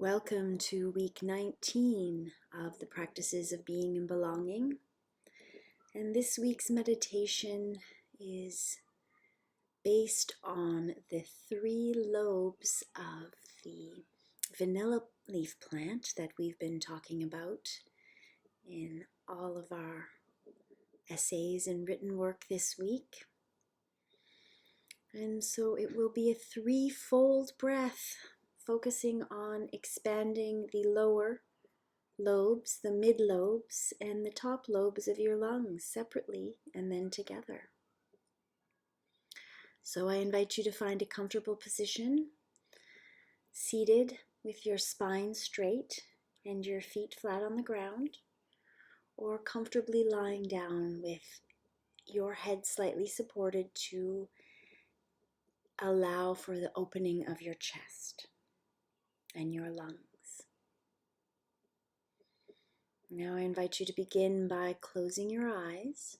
Welcome to week 19 of the practices of being and belonging. And this week's meditation is based on the 3 lobes of the vanilla leaf plant that we've been talking about in all of our essays and written work this week. And so it will be a threefold breath, focusing on expanding the lower lobes, the mid lobes, and the top lobes of your lungs separately and then together. So I invite you to find a comfortable position, seated with your spine straight and your feet flat on the ground, or comfortably lying down with your head slightly supported to allow for the opening of your chest and your lungs. Now I invite you to begin by closing your eyes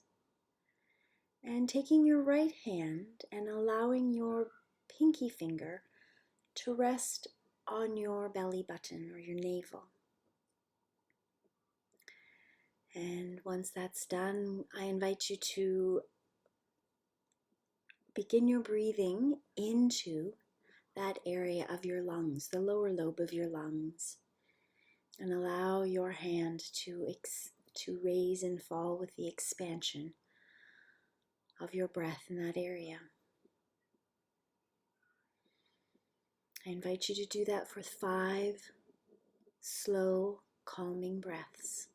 and taking your right hand and allowing your pinky finger to rest on your belly button or your navel. And once that's done, I invite you to begin your breathing into that area of your lungs, the lower lobe of your lungs, and allow your hand to raise and fall with the expansion of your breath in that area. I invite you to do that for 5 slow, calming breaths.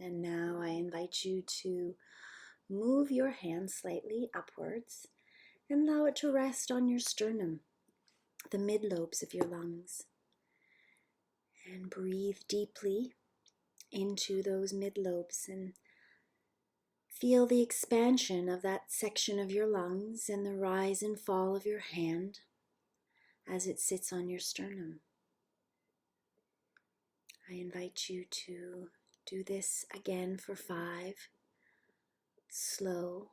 And now I invite you to move your hand slightly upwards and allow it to rest on your sternum, the mid lobes of your lungs. And breathe deeply into those mid lobes and feel the expansion of that section of your lungs and the rise and fall of your hand as it sits on your sternum. I invite you to do this again for 5 slow,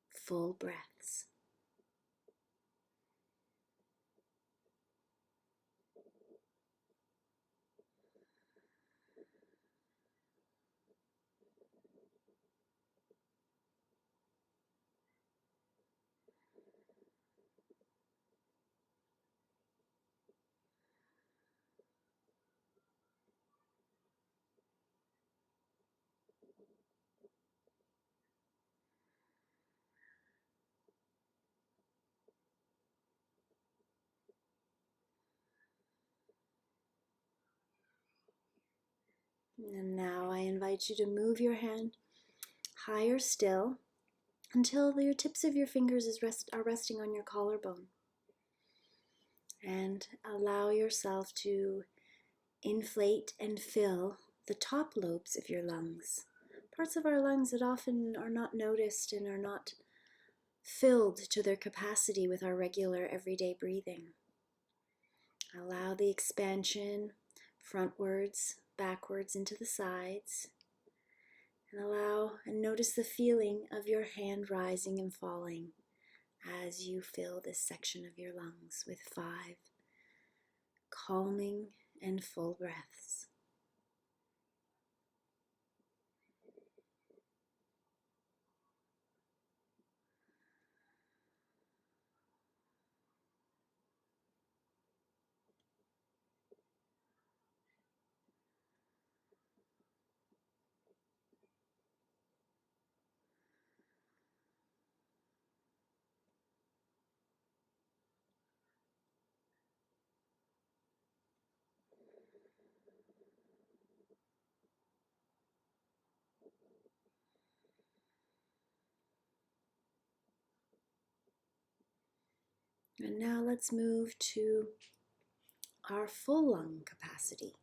full breaths. And now I invite you to move your hand higher still until your tips of your fingers are resting on your collarbone. And allow yourself to inflate and fill the top lobes of your lungs, parts of our lungs that often are not noticed and are not filled to their capacity with our regular everyday breathing. Allow the expansion frontwards, backwards, into the sides, and allow and notice the feeling of your hand rising and falling as you fill this section of your lungs with 5 calming and full breaths. And now let's move to our full lung capacity.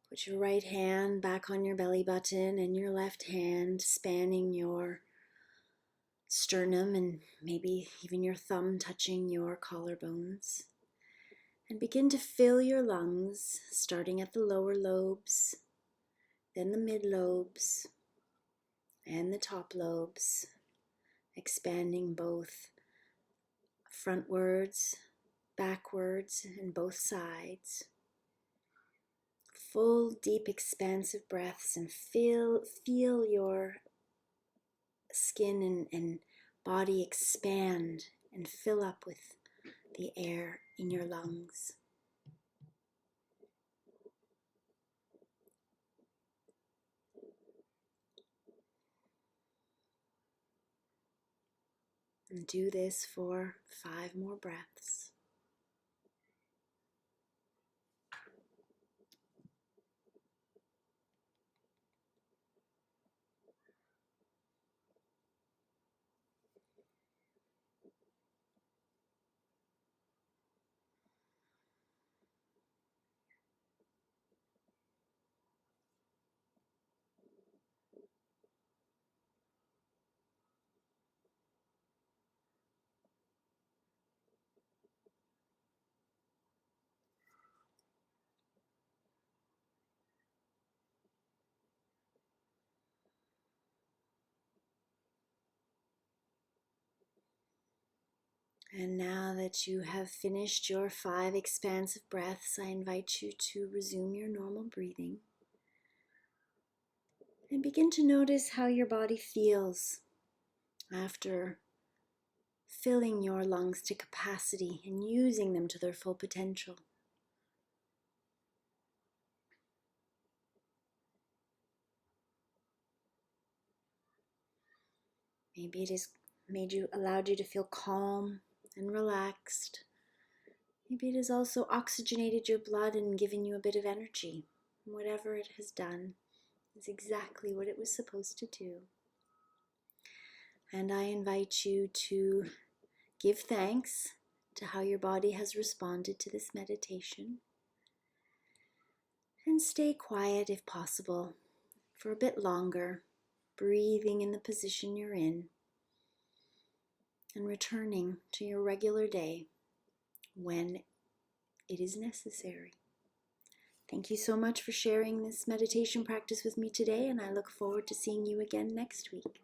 Put your right hand back on your belly button and your left hand spanning your sternum and maybe even your thumb touching your collarbones. And begin to fill your lungs, starting at the lower lobes, then the mid lobes, and the top lobes, expanding both frontwards, backwards, and both sides. Full, deep, expansive breaths, and feel your skin and body expand and fill up with the air in your lungs. And do this for 5 more breaths. And now that you have finished your 5 expansive breaths, I invite you to resume your normal breathing. And begin to notice how your body feels after filling your lungs to capacity and using them to their full potential. Maybe it has allowed you to feel calm and relaxed. Maybe it has also oxygenated your blood and given you a bit of energy. Whatever it has done is exactly what it was supposed to do. And I invite you to give thanks to how your body has responded to this meditation. And stay quiet if possible for a bit longer, breathing in the position you're in and returning to your regular day when it is necessary. Thank you so much for sharing this meditation practice with me today, and I look forward to seeing you again next week.